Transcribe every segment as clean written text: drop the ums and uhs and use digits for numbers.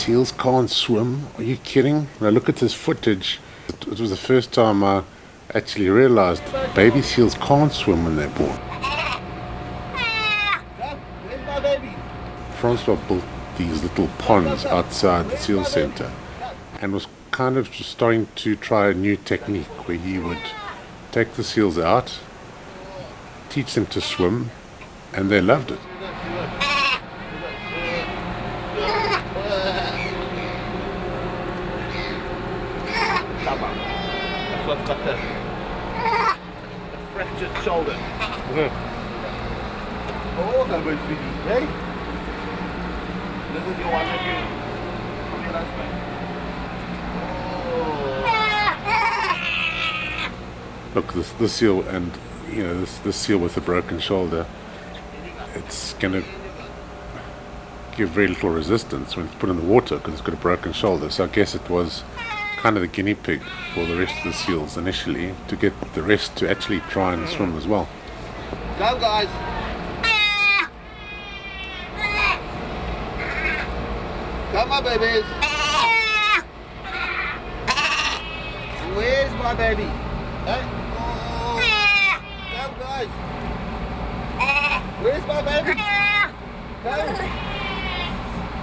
seals can't swim? Are you kidding? When I look at this footage, it was the first time I actually realized baby seals can't swim when they're born. Francois built these little ponds outside the seal center and was kind of just starting to try a new technique where he would take the seals out, teach them to swim, and they loved it. That's what's got the fractured shoulder. Oh, that was really, hey? This is your one that you... Look, this seal, and this seal with a broken shoulder, it's going to give very little resistance when it's put in the water because it's got a broken shoulder. So I guess it was kind of the guinea pig for the rest of the seals initially, to get the rest to actually try and swim as well. Go, guys! Come on, babies! Where's my baby? Hey? Oh. Come, guys! Where's my baby? Come!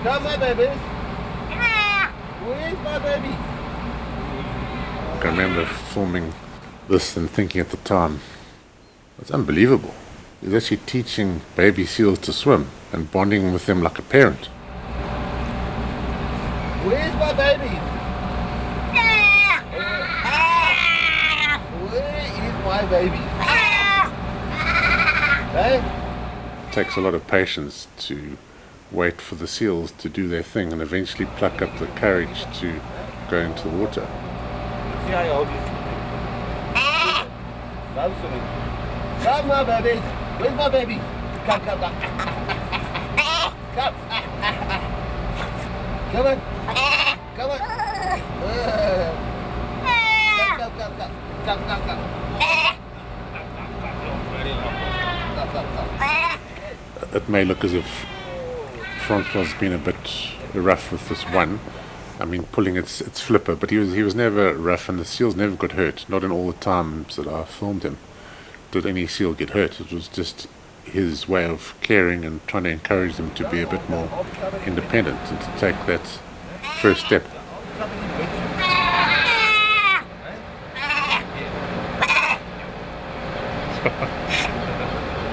Come, my babies! Where's my baby? I can remember filming this and thinking at the time, it's unbelievable. He's actually teaching baby seals to swim and bonding with them like a parent. Where's my baby? Where is my baby? Hey? It takes a lot of patience to wait for the seals to do their thing and eventually pluck up the courage to go into the water. See how you hold it. Come to me. Come, my baby. Where's my baby? Come, come, come. Come. Come on. Come on. Come, come, come. Come, come, come. It may look as if Francois has been a bit rough with this one. I mean, pulling its flipper, but he was never rough, and the seals never got hurt. Not in all the times that I filmed him did any seal get hurt. It was just his way of caring and trying to encourage them to be a bit more independent and to take that first step.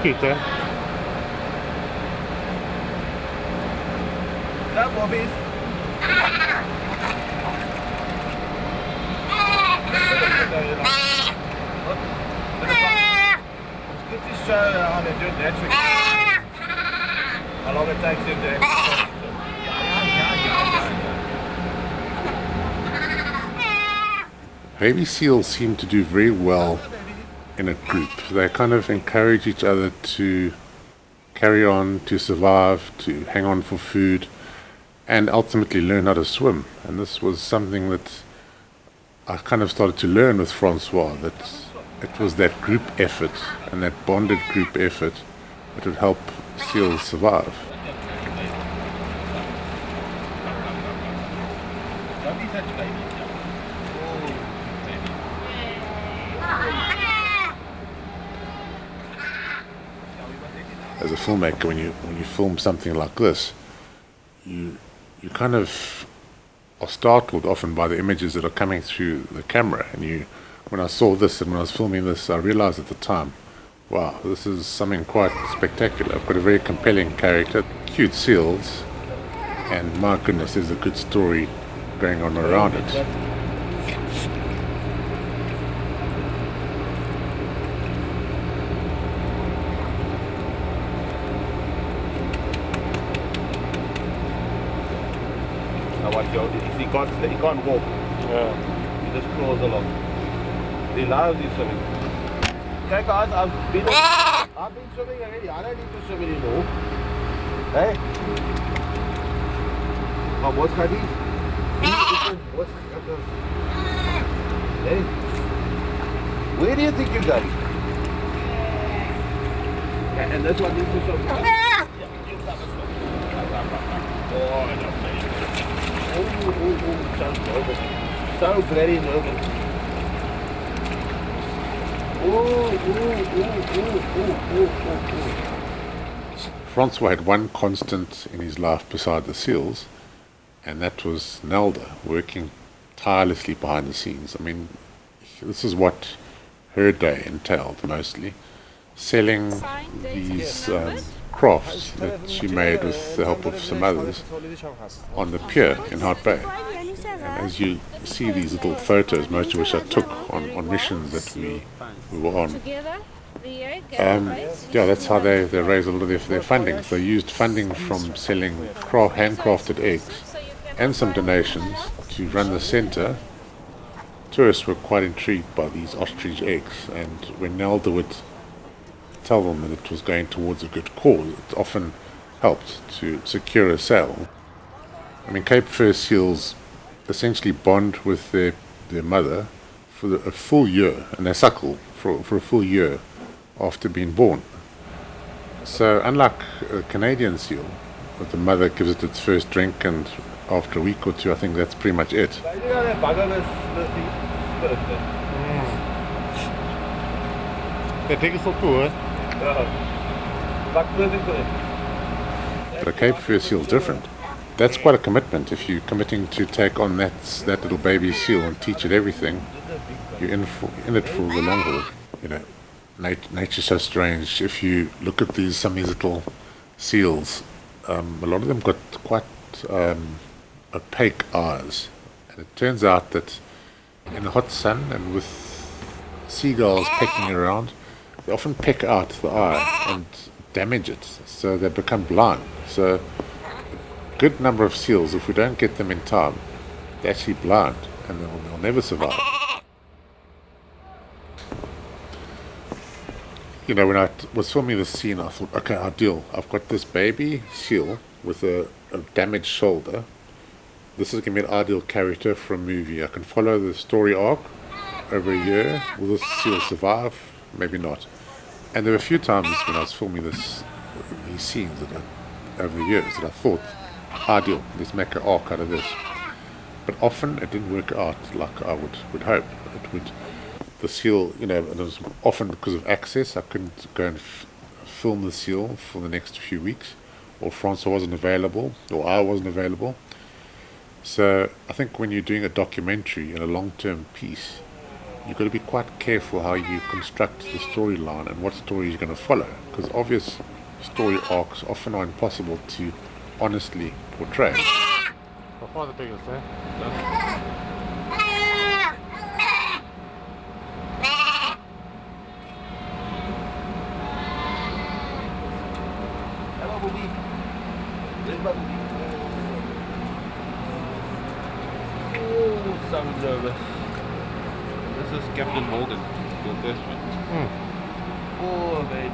Cute, huh? Come, Bobbies. It's good to show how they do it naturally. How long it takes them to Baby seals seem to do very well in a group. They kind of encourage each other to carry on, to survive, to hang on for food, and ultimately learn how to swim. And this was something that I kind of started to learn with Francois, that it was that group effort and that bonded group effort that would help seals survive. As a filmmaker, when you film something like this, you kind of are startled often by the images that are coming through the camera. And when I saw this and when I was filming this, I realized at the time, wow, this is something quite spectacular. I've got a very compelling character, cute seals, and my goodness, there's a good story going on around it. He can't walk. Yeah. He just crawls along. He loves his swimming. Okay guys, I've been swimming already. I don't need to swim anymore. Hey? Oh, what's Khadis? What's Khadis? Hey? Where do you think you're going? Okay, and this one needs to swim. Yeah, you come and swim. Oh, I don't know. so nervous. So very nervous. Francois had one constant in his life beside the seals, and that was Nelda, working tirelessly behind the scenes. I mean, this is what her day entailed mostly, selling these crafts that she made with the help of some others on the pier in Hart Bay. And as you see these little photos, most of which I took on missions that we were on, yeah, that's how they raise a lot of their funding. So they used funding from selling handcrafted eggs and some donations to run the centre. Tourists were quite intrigued by these ostrich eggs, and when Nelda would tell them that it was going towards a good cause, it often helped to secure a sale. I mean, Cape Fur seals essentially bond with their mother for a full year, and they suckle for a full year after being born. So unlike a Canadian seal, the mother gives it its first drink, and after a week or two, I think that's pretty much it. They take it so cool, But a Cape Fur seal is different. That's quite a commitment. If you're committing to take on that little baby seal and teach it everything, you're in it for the long haul. You know, nature's so strange. If you look at some of these little seals, a lot of them got quite opaque eyes, and it turns out that in the hot sun and with seagulls pecking around, they often peck out the eye and damage it, so they become blind. So a good number of seals, if we don't get them in time, they're actually blind, and they'll never survive. You know, when I was filming this scene, I thought, okay, ideal. I've got this baby seal with a damaged shoulder. This is going to be an ideal character for a movie. I can follow the story arc over a year. Will this seal survive? Maybe not. And there were a few times when I was filming these scenes over the years that I thought, ideal, let's make an arc out of this. But often it didn't work out like I would hope. The seal, you know, and it was often because of access. I couldn't go and film the seal for the next few weeks, or Francois wasn't available, or I wasn't available. So I think when you're doing a documentary and a long-term piece, you've got to be quite careful how you construct the storyline and what story you're going to follow, because obvious story arcs often are impossible to honestly portray. How far the biggest, eh? So nervous. This is Captain Morgan, your first one. Oh, very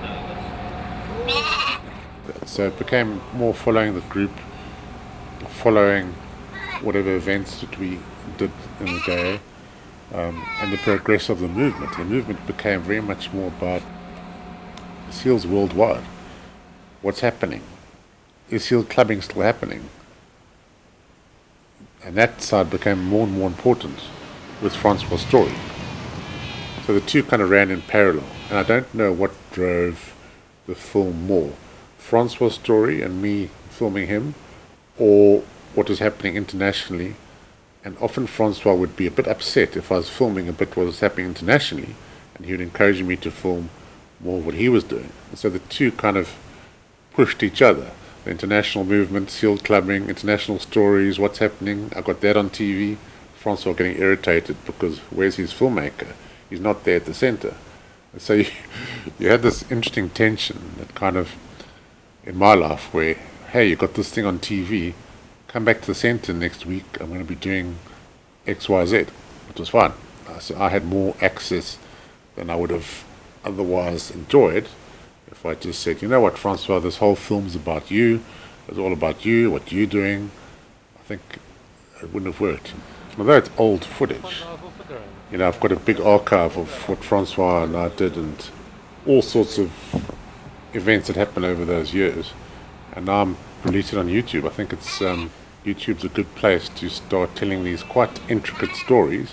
nervous. So it became more following the group, following whatever events that we did in the day, and the progress of the movement. The movement became very much more about seals worldwide. What's happening? Is seal clubbing still happening? And that side became more and more important with Francois' story. So the two kind of ran in parallel. And I don't know what drove the film more. Francois' story and me filming him, or what was happening internationally. And often Francois would be a bit upset if I was filming a bit what was happening internationally, and he would encourage me to film more what he was doing. And so the two kind of pushed each other. The international movement, seal clubbing, international stories, what's happening. I got that on TV. Francois getting irritated because where's his filmmaker? He's not there at the centre. And so you had this interesting tension that kind of, in my life, where, hey, you got this thing on TV, come back to the centre next week, I'm going to be doing X, Y, Z. It was fun. So I had more access than I would have otherwise enjoyed if I just said, you know what, Francois, this whole film's about you. It's all about you, what you're doing. I think it wouldn't have worked. Although it's old footage, you know, I've got a big archive of what Francois and I did and all sorts of events that happened over those years. And now I'm releasing it on YouTube. I think it's YouTube's a good place to start telling these quite intricate stories,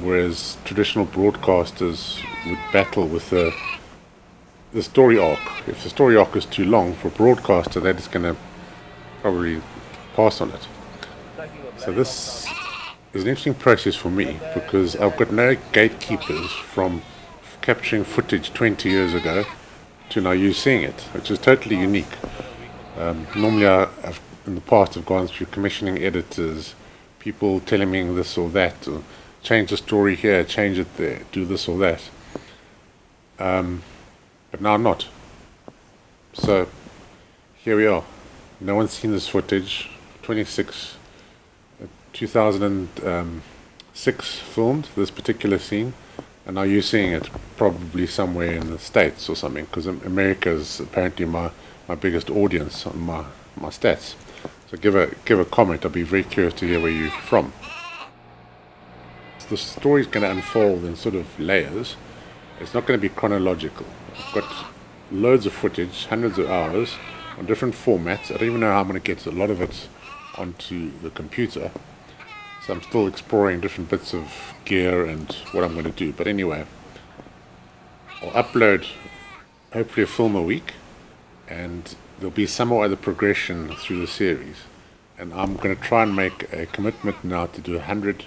whereas traditional broadcasters would battle with the story arc. If the story arc is too long for a broadcaster, they're just going to probably pass on it. So this is an interesting process for me because I've got no gatekeepers from capturing footage 20 years ago to now you seeing it, which is totally unique. Normally I've in the past have gone through commissioning editors, people telling me this or that, or change the story here, change it there, do this or that. But now I'm not. So here we are. No one's seen this footage. 2006 filmed this particular scene, and now you're seeing it probably somewhere in the States or something, because America is apparently my biggest audience on my stats. So give a comment. I'll be very curious to hear where you're from. So the story's going to unfold in sort of layers. It's not going to be chronological. I've got loads of footage, hundreds of hours, on different formats. I don't even know how I'm going to get a lot of it onto the computer. So I'm still exploring different bits of gear and what I'm going to do. But anyway, I'll upload hopefully a film a week, and there'll be some or other progression through the series. And I'm going to try and make a commitment now to do 100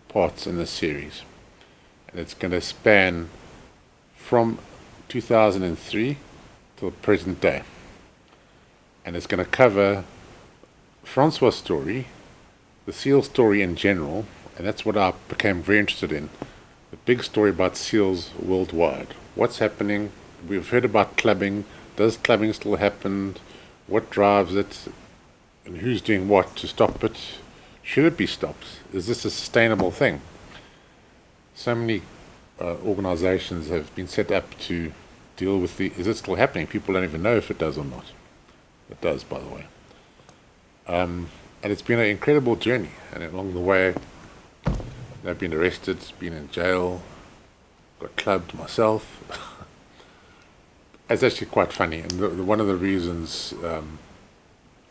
parts in this series. And it's going to span from 2003 till present day. And it's going to cover Francois' story, the seal story in general, and that's what I became very interested in. The big story about seals worldwide. What's happening? We've heard about clubbing. Does clubbing still happen? What drives it? And who's doing what to stop it? Should it be stopped? Is this a sustainable thing? So many organizations have been set up to deal with is it still happening? People don't even know if it does or not. It does, by the way. And it's been an incredible journey. And along the way, I've been arrested, been in jail, got clubbed myself. It's actually quite funny. And one of the reasons,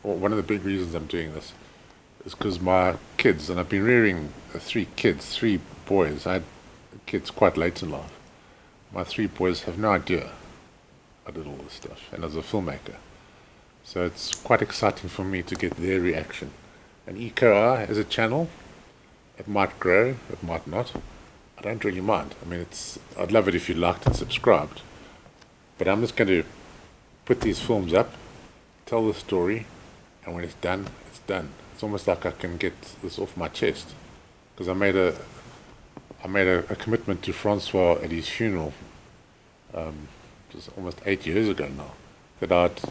or one of the big reasons I'm doing this, is because my kids, and I've been rearing three boys. I had kids quite late in life. My three boys have no idea I did all this stuff, and as a filmmaker. So it's quite exciting for me to get their reaction. And EcoR as a channel, it might grow, it might not. I don't really mind. I mean, I'd love it if you liked and subscribed. But I'm just going to put these films up, tell the story, and when it's done, it's done. It's almost like I can get this off my chest, because I made a commitment to Francois at his funeral, just almost 8 years ago now, that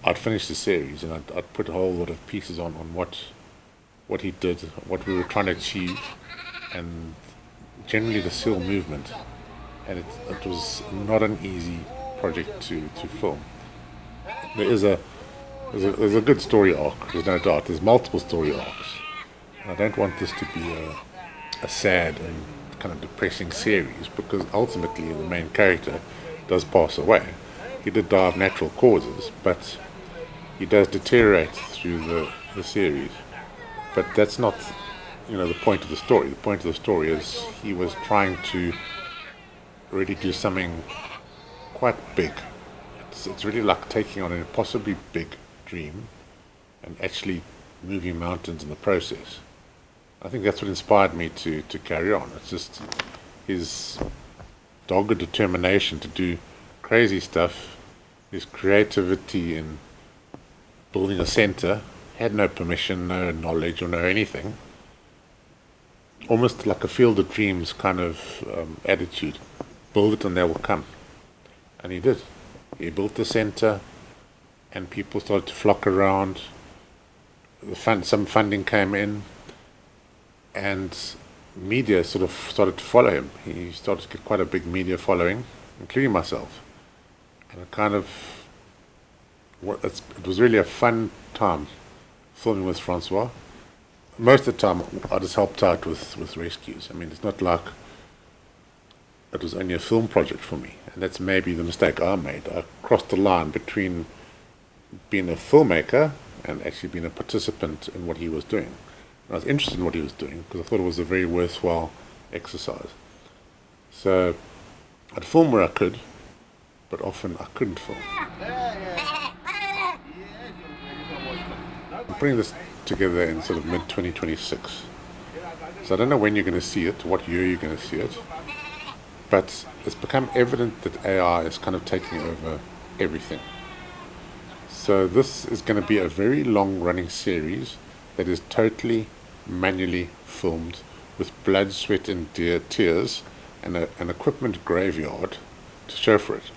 I'd finish the series and I'd put a whole lot of pieces on what he did, what we were trying to achieve, and generally the SEAL movement. And it was not an easy project to film. There's a good story arc, there's no doubt. There's multiple story arcs. And I don't want this to be a sad and kind of depressing series, because ultimately the main character does pass away. He did die of natural causes, but he does deteriorate through the series. But that's not, the point of the story. The point of the story is he was trying to really do something quite big. It's really like taking on an impossibly big dream and actually moving mountains in the process. I think that's what inspired me to carry on. It's just his dogged determination to do crazy stuff, his creativity in building a center, had no permission, no knowledge or no anything. Almost like a field of dreams kind of attitude. Build it and they will come. And he did. He built the center and people started to flock around. Some funding came in and media sort of started to follow him. He started to get quite a big media following, including myself. And it was really a fun time filming with Francois. Most of the time I just helped out with rescues. I mean, it's not like it was only a film project for me, and that's maybe the mistake I made. I crossed the line between being a filmmaker and actually been a participant in what he was doing. And I was interested in what he was doing because I thought it was a very worthwhile exercise. So I'd film where I could, but often I couldn't film. I'm putting this together in sort of mid-2026. So I don't know when you're going to see it, what year you're going to see it, but it's become evident that AI is kind of taking over everything. So this is going to be a very long-running series that is totally manually filmed with blood, sweat and tears and an equipment graveyard to show for it.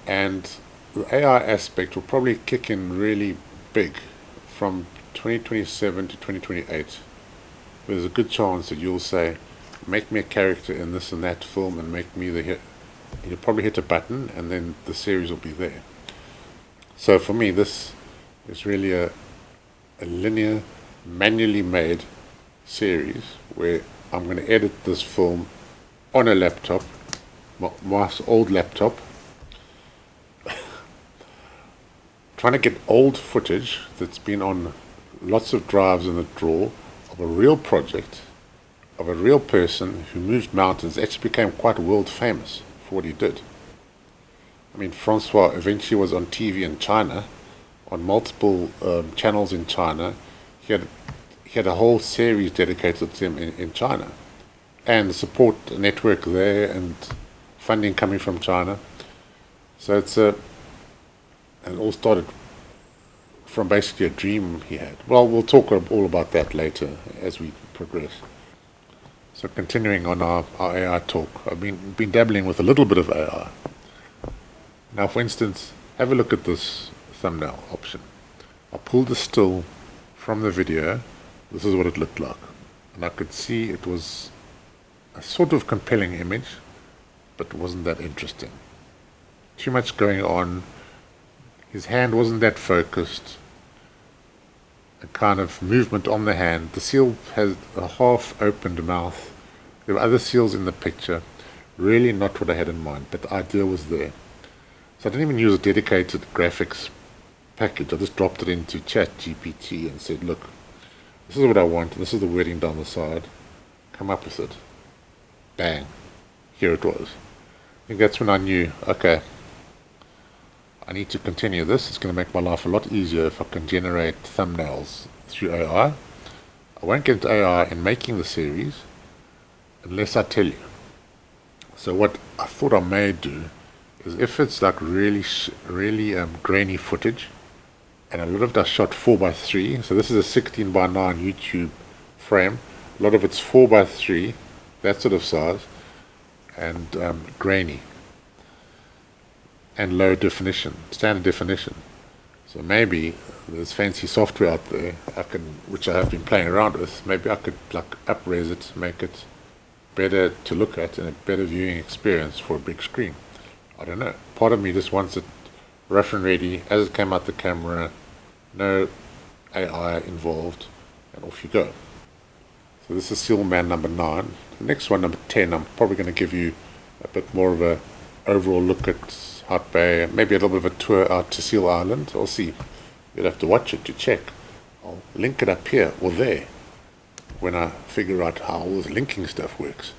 And the AI aspect will probably kick in really big from 2027 to 2028. There's a good chance that you'll say, make me a character in this and that film and make me the hit. You'll probably hit a button and then the series will be there. So for me, this is really a linear, manually made series where I'm going to edit this film on a laptop, my old laptop, trying to get old footage that's been on lots of drives in the drawer of a real project, of a real person who moved mountains, actually became quite world famous for what he did. I mean, Francois eventually was on TV in China, on multiple channels in China. He had a whole series dedicated to him in China, and support network there, and funding coming from China. So it's and it all started from basically a dream he had. Well, we'll talk all about that later as we progress. So continuing on our AI talk, I've been dabbling with a little bit of AI. Now, for instance, have a look at this thumbnail option. I pulled the still from the video. This is what it looked like. And I could see it was a sort of compelling image, but it wasn't that interesting. Too much going on. His hand wasn't that focused. A kind of movement on the hand. The seal has a half-opened mouth. There were other seals in the picture. Really not what I had in mind, but the idea was there. So I didn't even use a dedicated graphics package. I just dropped it into ChatGPT and said, look, this is what I want. This is the wording down the side. Come up with it. Bang. Here it was. I think that's when I knew, okay, I need to continue this. It's going to make my life a lot easier if I can generate thumbnails through AI. I won't get into AI in making the series unless I tell you. So what I thought I may do is, if it's like really grainy footage, and a lot of it I shot 4:3, so this is a 16:9 YouTube frame. A lot of it's 4:3, that sort of size, and grainy, and low definition, standard definition. So maybe there's fancy software out there which I have been playing around with. Maybe I could like up-res it, make it better to look at and a better viewing experience for a big screen. I don't know. Part of me just wants it rough and ready as it came out the camera, no AI involved, and off you go. So this is Sealman number 9. The next one, number 10, I'm probably going to give you a bit more of a overall look at Hart Bay, maybe a little bit of a tour out to Seal Island. I'll see. You'll have to watch it to check. I'll link it up here or there when I figure out how all this linking stuff works.